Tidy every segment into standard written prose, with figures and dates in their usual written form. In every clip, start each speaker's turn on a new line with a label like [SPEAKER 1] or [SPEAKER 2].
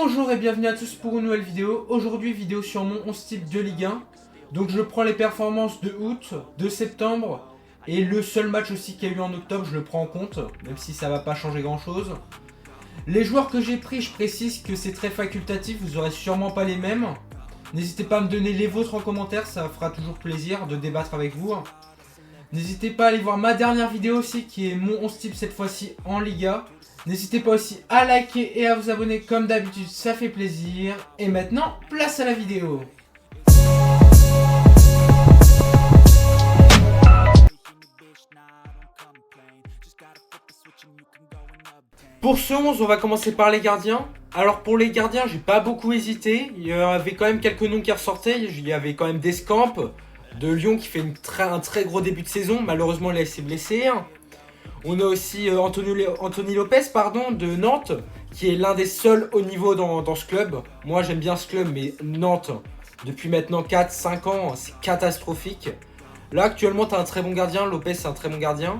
[SPEAKER 1] Bonjour et bienvenue à tous pour une nouvelle vidéo. Aujourd'hui, vidéo sur mon 11 type de Ligue 1. Donc je prends les performances de août, de septembre et le seul match aussi qu'il y a eu en octobre, je le prends en compte, même si ça va pas changer grand chose. Les joueurs que j'ai pris, je précise que c'est très facultatif, vous aurez sûrement pas les mêmes. N'hésitez pas à me donner les vôtres en commentaire, ça fera toujours plaisir de débattre avec vous. N'hésitez pas à aller voir ma dernière vidéo aussi qui est mon 11 type cette fois-ci en Liga. N'hésitez pas aussi à liker et à vous abonner comme d'habitude, ça fait plaisir. Et maintenant, place à la vidéo. Pour ce 11, on va commencer par les gardiens. Alors pour les gardiens, j'ai pas beaucoup hésité. Il y avait quand même quelques noms qui ressortaient. Il y avait quand même Deschamps de Lyon qui fait un très gros début de saison. Malheureusement, il s'est blessé. On a aussi Anthony Lopez de Nantes, qui est l'un des seuls haut niveau dans ce club. Moi j'aime bien ce club, mais Nantes, depuis maintenant 4-5 ans, c'est catastrophique. Là actuellement tu as un très bon gardien, Lopez c'est un très bon gardien.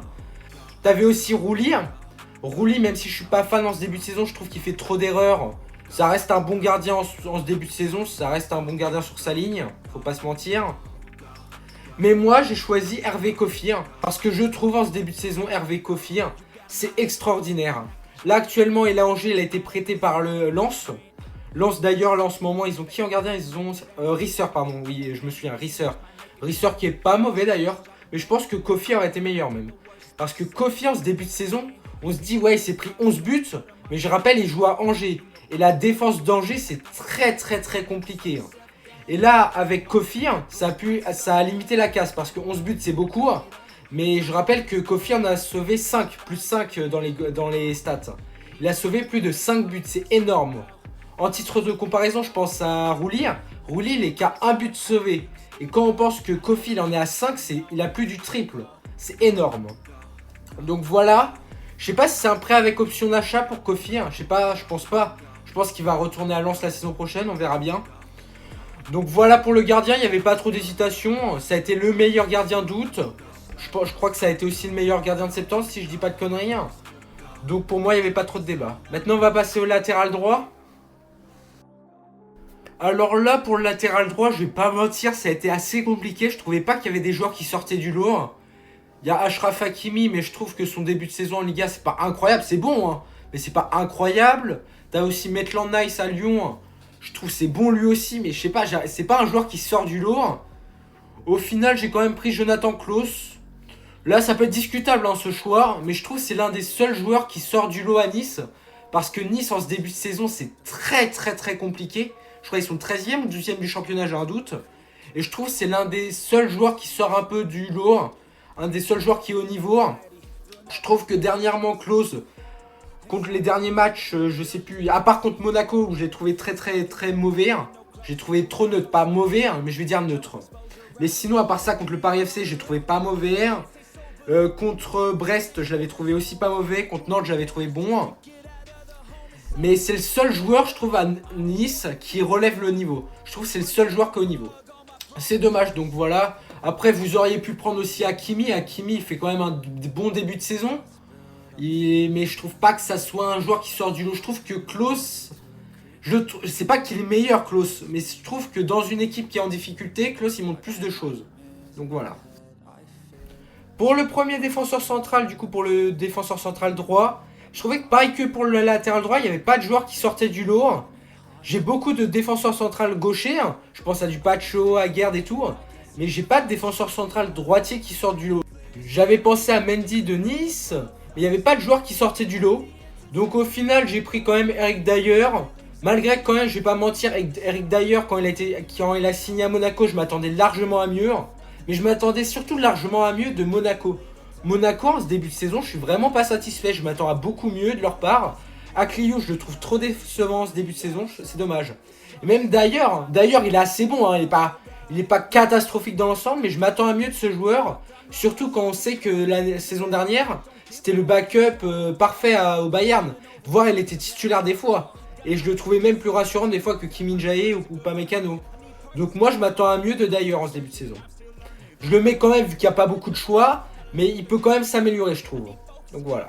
[SPEAKER 1] Tu avais aussi Rouli, même si je suis pas fan en ce début de saison, je trouve qu'il fait trop d'erreurs. Ça reste un bon gardien en ce début de saison, ça reste un bon gardien sur sa ligne, faut pas se mentir. Mais moi, j'ai choisi Hervé Kofir parce que je trouve en ce début de saison, Hervé Kofir, c'est extraordinaire. Là, actuellement, il est à Angers, il a été prêté par le Lens. Lens, d'ailleurs, là, en ce moment, ils ont qui en gardien? Ils ont Risser, pardon, oui, je me souviens, Risser. Risser qui est pas mauvais d'ailleurs, mais je pense que Kofir a été meilleur même. Parce que Kofir, en ce début de saison, on se dit, ouais, il s'est pris 11 buts, mais je rappelle, il joue à Angers. Et la défense d'Angers, c'est très compliqué. Et là, avec Kofir, ça a limité la casse parce que 11 buts, c'est beaucoup. Mais je rappelle que Kofir en a sauvé 5, plus 5 dans les stats. Il a sauvé plus de 5 buts, c'est énorme. En titre de comparaison, je pense à Rouli. Rouli, il est qu'à 1 but sauvé. Et quand on pense que Kofir en est à 5, il a plus du triple. C'est énorme. Donc voilà. Je sais pas si c'est un prêt avec option d'achat pour Kofir. Je sais pas, je pense pas. Je pense qu'il va retourner à Lens la saison prochaine, on verra bien. Donc voilà pour le gardien, il n'y avait pas trop d'hésitation. Ça a été le meilleur gardien d'août. Je crois que ça a été aussi le meilleur gardien de septembre, si je dis pas de conneries. Donc pour moi, il n'y avait pas trop de débat. Maintenant, on va passer au latéral droit. Alors là, pour le latéral droit, je vais pas mentir, ça a été assez compliqué. Je trouvais pas qu'il y avait des joueurs qui sortaient du lot. Il y a Achraf Hakimi, mais je trouve que son début de saison en Liga, c'est pas incroyable. C'est bon, mais c'est pas incroyable. T'as aussi Maitland Nice à Lyon. Je trouve c'est bon lui aussi, mais je sais pas, c'est pas un joueur qui sort du lot. Au final, j'ai quand même pris Jonathan Klaus. Là, ça peut être discutable ce choix, mais je trouve que c'est l'un des seuls joueurs qui sort du lot à Nice. Parce que Nice, en ce début de saison, c'est très compliqué. Je crois qu'ils sont 13e ou 12e du championnat, j'ai un doute. Et je trouve que c'est l'un des seuls joueurs qui sort un peu du lot. Un des seuls joueurs qui est au niveau. Je trouve que dernièrement, Klaus, contre les derniers matchs, je sais plus, à part contre Monaco où j'ai trouvé très mauvais. J'ai trouvé trop neutre, pas mauvais, mais je vais dire neutre. Mais sinon, à part ça, contre le Paris FC, j'ai trouvé pas mauvais. Contre Brest, je l'avais trouvé aussi pas mauvais. Contre Nantes, je l'avais trouvé bon. Mais c'est le seul joueur, je trouve, à Nice qui relève le niveau. Je trouve que c'est le seul joueur qui est au niveau. C'est dommage, donc voilà. Après, vous auriez pu prendre aussi Hakimi. Hakimi, il fait quand même un bon début de saison. Mais je trouve pas que ça soit un joueur qui sort du lot. Je trouve que Klaus, je sais pas qu'il est meilleur Klaus, mais je trouve que dans une équipe qui est en difficulté, Klaus il montre plus de choses. Donc voilà. Pour le premier défenseur central, du coup pour le défenseur central droit, je trouvais que pareil que pour le latéral droit, il n'y avait pas de joueur qui sortait du lot. J'ai beaucoup de défenseurs central gauchers, je pense à du Pacho, à Guerd et tout, mais j'ai pas de défenseur central droitier qui sort du lot. J'avais pensé à Mendy de Nice, mais il n'y avait pas de joueur qui sortait du lot. Donc au final, j'ai pris quand même Eric Dier. Malgré que quand même, je vais pas mentir, Eric Dier, quand il a signé à Monaco, je m'attendais largement à mieux. Mais je m'attendais surtout largement à mieux de Monaco. Monaco, en ce début de saison, je suis vraiment pas satisfait. Je m'attends à beaucoup mieux de leur part. Akliou, je le trouve trop décevant en ce début de saison, c'est dommage. Et même d'ailleurs, il est assez bon, il est pas catastrophique dans l'ensemble, mais je m'attends à mieux de ce joueur. Surtout quand on sait que la saison dernière, c'était le backup parfait au Bayern. Voire il était titulaire des fois. Et je le trouvais même plus rassurant des fois que Kim Min-jae ou Upamecano. Donc moi je m'attends à mieux de Dier en ce début de saison. Je le mets quand même vu qu'il n'y a pas beaucoup de choix. Mais il peut quand même s'améliorer je trouve. Donc voilà.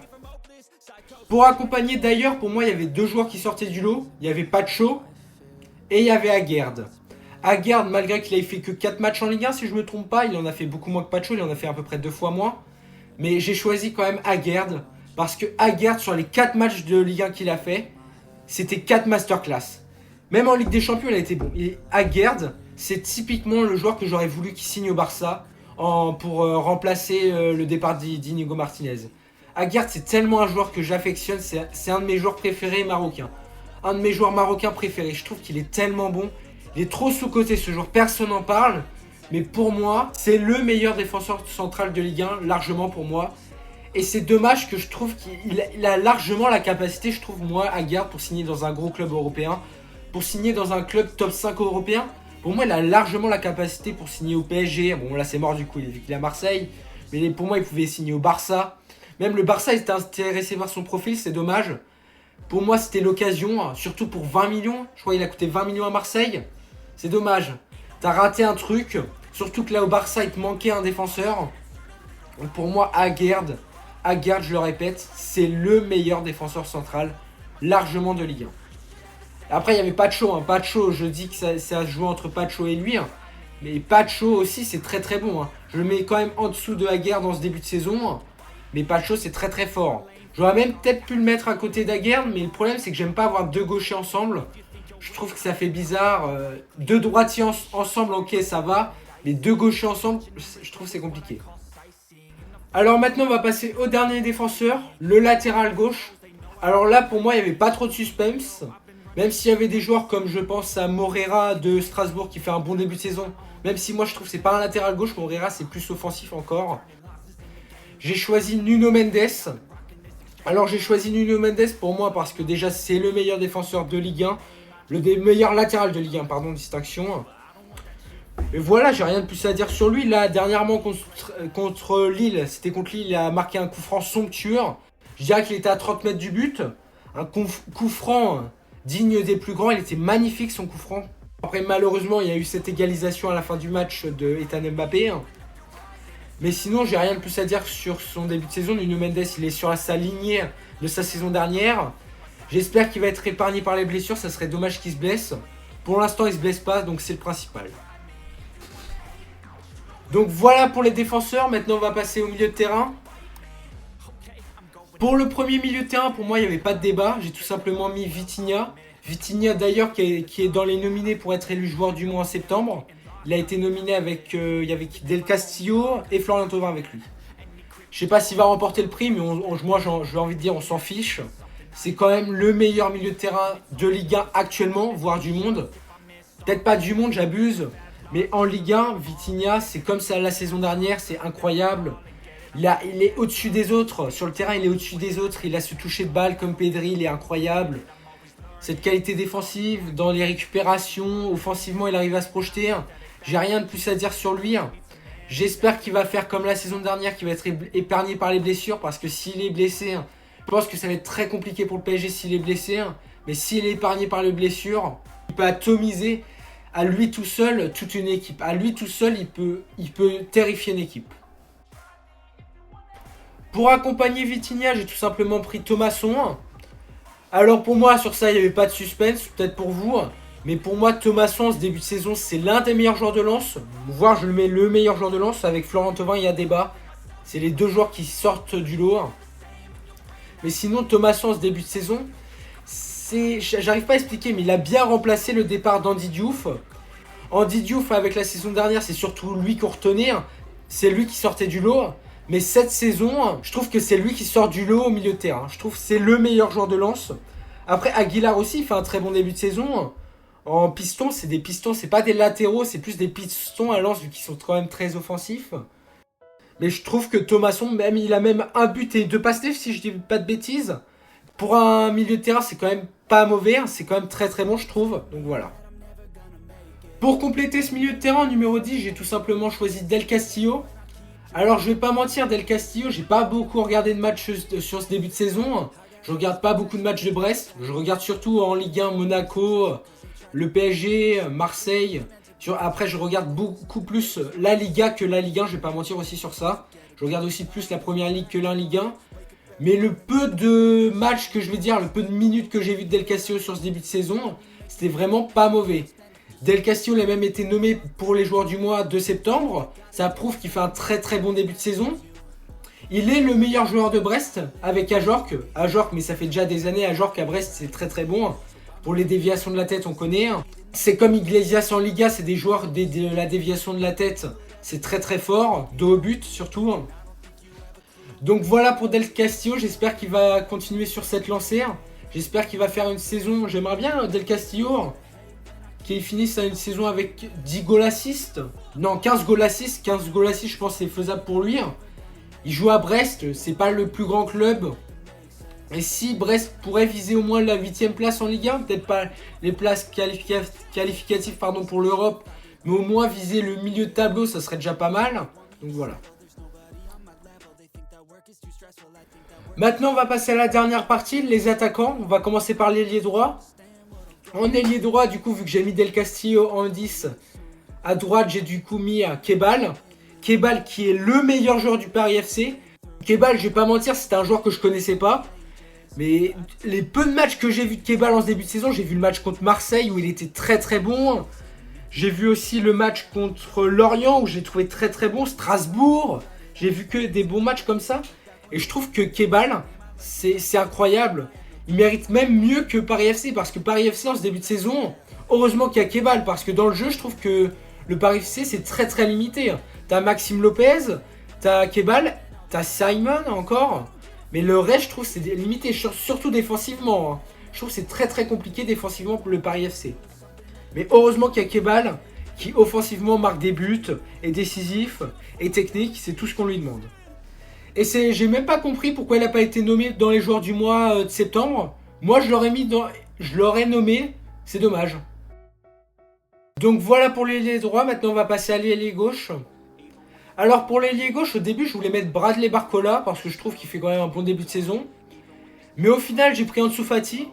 [SPEAKER 1] Pour accompagner d'ailleurs, pour moi, il y avait deux joueurs qui sortaient du lot. Il y avait Pacho et il y avait Aguerd. Aguerd, malgré qu'il ait fait que 4 matchs en Ligue 1, si je me trompe pas, il en a fait beaucoup moins que Pacho, il en a fait à peu près 2 fois moins. Mais j'ai choisi quand même Aguerd, parce que Aguerd, sur les 4 matchs de Ligue 1 qu'il a fait, c'était 4 masterclass. Même en Ligue des Champions, il a été bon. Et Aguerd, c'est typiquement le joueur que j'aurais voulu qu'il signe au Barça pour remplacer le départ d'Inigo Martinez. Aguerd, c'est tellement un joueur que j'affectionne, c'est un de mes joueurs préférés marocains. Un de mes joueurs marocains préférés. Je trouve qu'il est tellement bon. Il est trop sous-coté ce joueur, personne n'en parle. Mais pour moi, c'est le meilleur défenseur central de Ligue 1, largement pour moi. Et c'est dommage que je trouve qu'il a largement la capacité, je trouve, moi, Aguerd, pour signer dans un gros club européen. Pour signer dans un club top 5 européen. Pour moi, il a largement la capacité pour signer au PSG. Bon, là, c'est mort du coup, il est à Marseille. Mais pour moi, il pouvait signer au Barça. Même le Barça était intéressé par son profil, c'est dommage. Pour moi, c'était l'occasion, surtout pour 20 millions. Je crois qu'il a coûté 20 millions à Marseille. C'est dommage. T'as raté un truc. Surtout que là, au Barça, il te manquait un défenseur. Donc pour moi, Aguerd, je le répète, c'est le meilleur défenseur central, largement de Ligue 1. Après, il y avait Pacho. Pacho, je dis que ça se joue entre Pacho et lui. Mais Pacho aussi, c'est très très bon. Je le mets quand même en dessous de Aguerd dans ce début de saison. Mais Pacho, c'est très très fort. J'aurais même peut-être pu le mettre à côté d'Aguerd, mais le problème, c'est que j'aime pas avoir deux gauchers ensemble. Je trouve que ça fait bizarre. Deux droitiers ensemble, ok, ça va. Mais deux gauchers ensemble, je trouve que c'est compliqué. Alors maintenant, on va passer au dernier défenseur, le latéral gauche. Alors là, pour moi, il n'y avait pas trop de suspense. Même s'il y avait des joueurs comme, je pense, à Moreira de Strasbourg qui fait un bon début de saison. Même si moi, je trouve que c'est pas un latéral gauche, Moreira, c'est plus offensif encore. J'ai choisi Nuno Mendes. Alors j'ai choisi Nuno Mendes pour moi parce que déjà c'est le meilleur défenseur de Ligue 1. Le meilleur latéral de Ligue 1, pardon, distinction. Et voilà, j'ai rien de plus à dire sur lui. Là, dernièrement contre Lille, c'était contre Lille, il a marqué un coup franc somptueux. Je dirais qu'il était à 30 mètres du but. Un coup franc digne des plus grands. Il était magnifique son coup franc. Après, malheureusement, il y a eu cette égalisation à la fin du match de Ethan Mbappé. Mais sinon, j'ai rien de plus à dire sur son début de saison. Nuno Mendes, il est sur sa lignée de sa saison dernière. J'espère qu'il va être épargné par les blessures. Ça serait dommage qu'il se blesse. Pour l'instant, il se blesse pas, donc c'est le principal. Donc voilà pour les défenseurs. Maintenant, on va passer au milieu de terrain. Pour le premier milieu de terrain, pour moi, il n'y avait pas de débat. J'ai tout simplement mis Vitinha. Vitinha, d'ailleurs, qui est dans les nominés pour être élu joueur du mois en septembre. Il a été nominé avec, il y avait Del Castillo et Florian Thauvin avec lui. Je sais pas s'il va remporter le prix, mais moi j'ai envie de dire on s'en fiche. C'est quand même le meilleur milieu de terrain de Ligue 1 actuellement, voire du monde. Peut-être pas du monde, j'abuse. Mais en Ligue 1, Vitinha, c'est comme ça la saison dernière, c'est incroyable. Il est au-dessus des autres. Sur le terrain, il est au-dessus des autres. Il a ce toucher de balle comme Pedri, il est incroyable. Cette qualité défensive, dans les récupérations, offensivement, il arrive à se projeter. J'ai rien de plus à dire sur lui. J'espère qu'il va faire comme la saison dernière, qu'il va être épargné par les blessures. Parce que s'il est blessé, je pense que ça va être très compliqué pour le PSG s'il est blessé. Mais s'il est épargné par les blessures, il peut atomiser à lui tout seul toute une équipe. À lui tout seul, il peut terrifier une équipe. Pour accompagner Vitinha, j'ai tout simplement pris Thomasson. Alors pour moi, sur ça, il n'y avait pas de suspense. Peut-être pour vous. Mais pour moi, Thomasson, ce début de saison, c'est l'un des meilleurs joueurs de lance. Voire, je le mets le meilleur joueur de lance. Avec Florian Thauvin, il y a débat. C'est les deux joueurs qui sortent du lot. Mais sinon, Thomasson, ce début de saison, j'arrive pas à expliquer, mais il a bien remplacé le départ d'Andy Diouf. Andy Diouf, avec la saison dernière, c'est surtout lui qu'on retenait. C'est lui qui sortait du lot. Mais cette saison, je trouve que c'est lui qui sort du lot au milieu de terrain. Je trouve que c'est le meilleur joueur de lance. Après, Aguilar aussi, il fait un très bon début de saison. En piston, c'est des pistons, c'est pas des latéraux, c'est plus des pistons à lance vu qu'ils sont quand même très offensifs. Mais je trouve que Thomasson, même il a même un but et deux passes si je dis pas de bêtises. Pour un milieu de terrain, c'est quand même pas mauvais, c'est quand même très très bon je trouve. Donc voilà. Pour compléter ce milieu de terrain, en numéro 10, j'ai tout simplement choisi Del Castillo. Alors je vais pas mentir, Del Castillo, j'ai pas beaucoup regardé de matchs sur ce début de saison. Je regarde pas beaucoup de matchs de Brest. Je regarde surtout en Ligue 1 Monaco, le PSG, Marseille. Après, je regarde beaucoup plus la Liga que la Ligue 1. Je vais pas mentir aussi sur ça. Je regarde aussi plus la Première Ligue que la Ligue 1. Mais le peu de matchs que je vais dire, le peu de minutes que j'ai vu de Del Castillo sur ce début de saison, c'était vraiment pas mauvais. Del Castillo a même été nommé pour les joueurs du mois de septembre. Ça prouve qu'il fait un très très bon début de saison. Il est le meilleur joueur de Brest avec Ajorc. Ajorc, mais ça fait déjà des années, Ajorc à Brest, c'est très très bon. Pour les déviations de la tête, on connaît. C'est comme Iglesias en Liga, c'est des joueurs de la déviation de la tête. C'est très très fort, dos au but surtout. Donc voilà pour Del Castillo, j'espère qu'il va continuer sur cette lancée. J'espère qu'il va faire une saison, j'aimerais bien Del Castillo, qu'il finisse une saison avec 10 goals assists. Non, 15 goals assists, 15 goals assists je pense que c'est faisable pour lui. Il joue à Brest, c'est pas le plus grand club. Et si Brest pourrait viser au moins la 8ème place en Ligue 1, peut-être pas les places qualificatives pour l'Europe, mais au moins viser le milieu de tableau, ça serait déjà pas mal. Donc voilà. Maintenant, on va passer à la dernière partie, les attaquants. On va commencer par l'ailier droit. En ailier droit, du coup, vu que j'ai mis Del Castillo en 10, à droite, j'ai du coup mis Kebal. Kebal qui est le meilleur joueur du Paris FC. Kebal, je vais pas mentir, c'était un joueur que je connaissais pas. Mais les peu de matchs que j'ai vu de Kebal en ce début de saison, j'ai vu le match contre Marseille où il était très très bon. J'ai vu aussi le match contre Lorient où j'ai trouvé très très bon. Strasbourg, j'ai vu que des bons matchs comme ça. Et je trouve que Kebal, c'est incroyable. Il mérite même mieux que Paris FC parce que Paris FC en ce début de saison, heureusement qu'il y a Kebal parce que dans le jeu, je trouve que le Paris FC c'est très très limité. T'as Maxime Lopez, t'as Kebal, t'as Simon encore. Mais le reste, je trouve, c'est limité, surtout défensivement. Je trouve que c'est très très compliqué défensivement pour le Paris FC. Mais heureusement qu'il y a Kebal qui offensivement marque des buts, est décisif, est technique, c'est tout ce qu'on lui demande. Et j'ai même pas compris pourquoi il n'a pas été nommé dans les joueurs du mois de septembre. Moi, je l'aurais nommé, c'est dommage. Donc voilà pour l'ailier droit, maintenant on va passer à l'ailier gauche. Alors pour l'ailier gauche, au début je voulais mettre Bradley Barcola parce que je trouve qu'il fait quand même un bon début de saison. Mais au final j'ai pris Ansu Fati.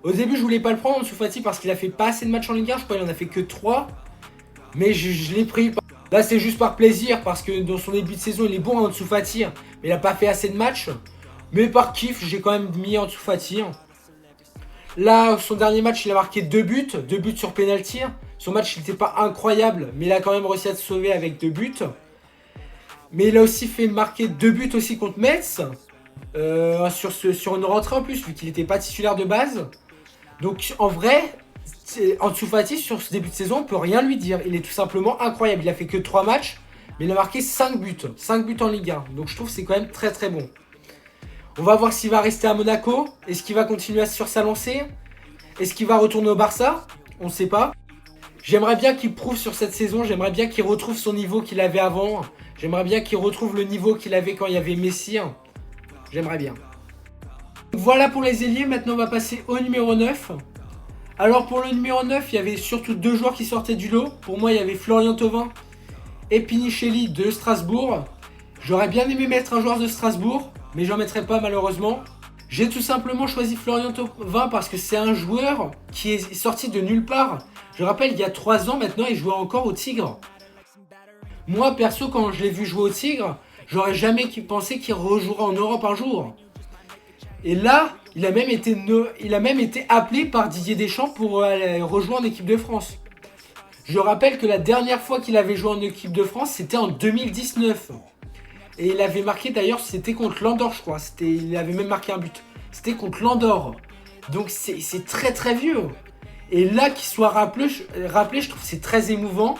[SPEAKER 1] Au début je voulais pas le prendre Ansu Fati parce qu'il a fait pas assez de matchs en Ligue 1, je crois qu'il en a fait que 3. Mais je l'ai pris. Là c'est juste par plaisir parce que dans son début de saison il est bon Ansu Fati. Mais il a pas fait assez de matchs. Mais par kiff j'ai quand même mis Ansu Fati. Là son dernier match il a marqué 2 buts sur penalty. Son match il n'était pas incroyable mais il a quand même réussi à se sauver avec 2 buts. Mais il a aussi fait marquer 2 buts aussi contre Metz. Sur une rentrée en plus, vu qu'il n'était pas titulaire de base. Donc en vrai, Ansu Fati sur ce début de saison, on peut rien lui dire. Il est tout simplement incroyable. Il a fait que 3 matchs, mais il a marqué 5 buts. 5 buts en Ligue 1. Donc je trouve que c'est quand même très très bon. On va voir s'il va rester à Monaco. Est-ce qu'il va continuer sur sa lancée? Est-ce qu'il va retourner au Barça? On ne sait pas. J'aimerais bien qu'il prouve sur cette saison. J'aimerais bien qu'il retrouve son niveau qu'il avait avant. J'aimerais bien qu'il retrouve le niveau qu'il avait quand il y avait Messi. J'aimerais bien. Voilà pour les ailiers. Maintenant, on va passer au numéro 9. Alors, pour le numéro 9, il y avait surtout 2 joueurs qui sortaient du lot. Pour moi, il y avait Florian Thauvin et Pinichelli de Strasbourg. J'aurais bien aimé mettre un joueur de Strasbourg, mais j'en mettrai pas malheureusement. J'ai tout simplement choisi Florian Thauvin parce que c'est un joueur qui est sorti de nulle part. Je rappelle, il y a 3 ans maintenant, il jouait encore au Tigre. Moi, perso, quand je l'ai vu jouer au Tigre, j'aurais jamais pensé qu'il rejouerait en Europe un jour. Et là, il a même été appelé par Didier Deschamps pour rejouer en équipe de France. Je rappelle que la dernière fois qu'il avait joué en équipe de France, c'était en 2019. Et il avait marqué d'ailleurs, c'était contre l'Andorre, je crois. Il avait même marqué un but. C'était contre l'Andorre. Donc c'est très très vieux. Et là, qu'il soit rappelé, je trouve que c'est très émouvant.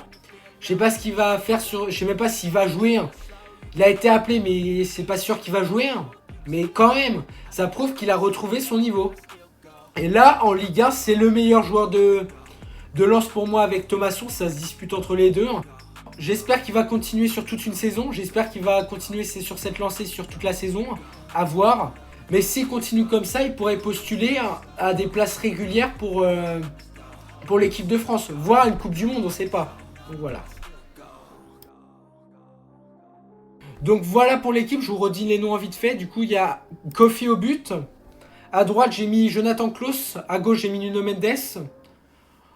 [SPEAKER 1] Je sais pas ce qu'il va faire je sais même pas s'il va jouer. Il a été appelé, mais c'est pas sûr qu'il va jouer. Mais quand même, ça prouve qu'il a retrouvé son niveau. Et là, en Ligue 1, c'est le meilleur joueur de Lens pour moi avec Thomasson. Ça se dispute entre les deux. J'espère qu'il va continuer sur toute une saison. J'espère qu'il va continuer sur cette lancée sur toute la saison. À voir. Mais s'il continue comme ça, il pourrait postuler à des places régulières pour l'équipe de France. Voire une Coupe du Monde, on sait pas. Donc voilà. Donc voilà pour l'équipe, je vous redis les noms vite fait. Du coup, il y a Kofi au but. À droite, j'ai mis Jonathan Klaus. À gauche, j'ai mis Nuno Mendes.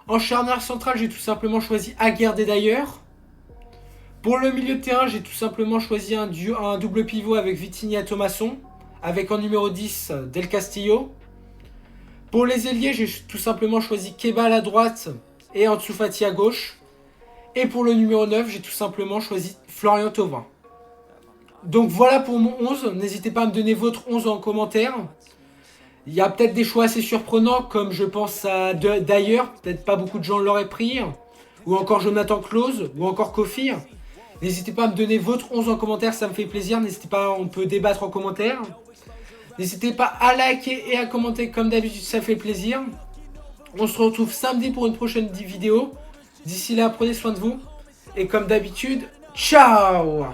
[SPEAKER 1] En charnière centrale, j'ai tout simplement choisi Aguerd d'ailleurs. Pour le milieu de terrain, j'ai tout simplement choisi un double pivot avec Vitinha et Thomasson. avec en numéro 10 Del Castillo. Pour les ailiers, j'ai tout simplement choisi Kebal à droite et Ansu Fati à gauche. Et pour le numéro 9, j'ai tout simplement choisi Florian Thauvin. Donc voilà pour mon 11. N'hésitez pas à me donner votre 11 en commentaire. Il y a peut-être des choix assez surprenants, comme je pense à d'ailleurs. Peut-être pas beaucoup de gens l'auraient pris. Ou encore Jonathan Klose, ou encore Kofi. N'hésitez pas à me donner votre 11 en commentaire, ça me fait plaisir. N'hésitez pas, on peut débattre en commentaire. N'hésitez pas à liker et à commenter comme d'habitude, ça fait plaisir. On se retrouve samedi pour une prochaine vidéo. D'ici là, prenez soin de vous. Et comme d'habitude, ciao!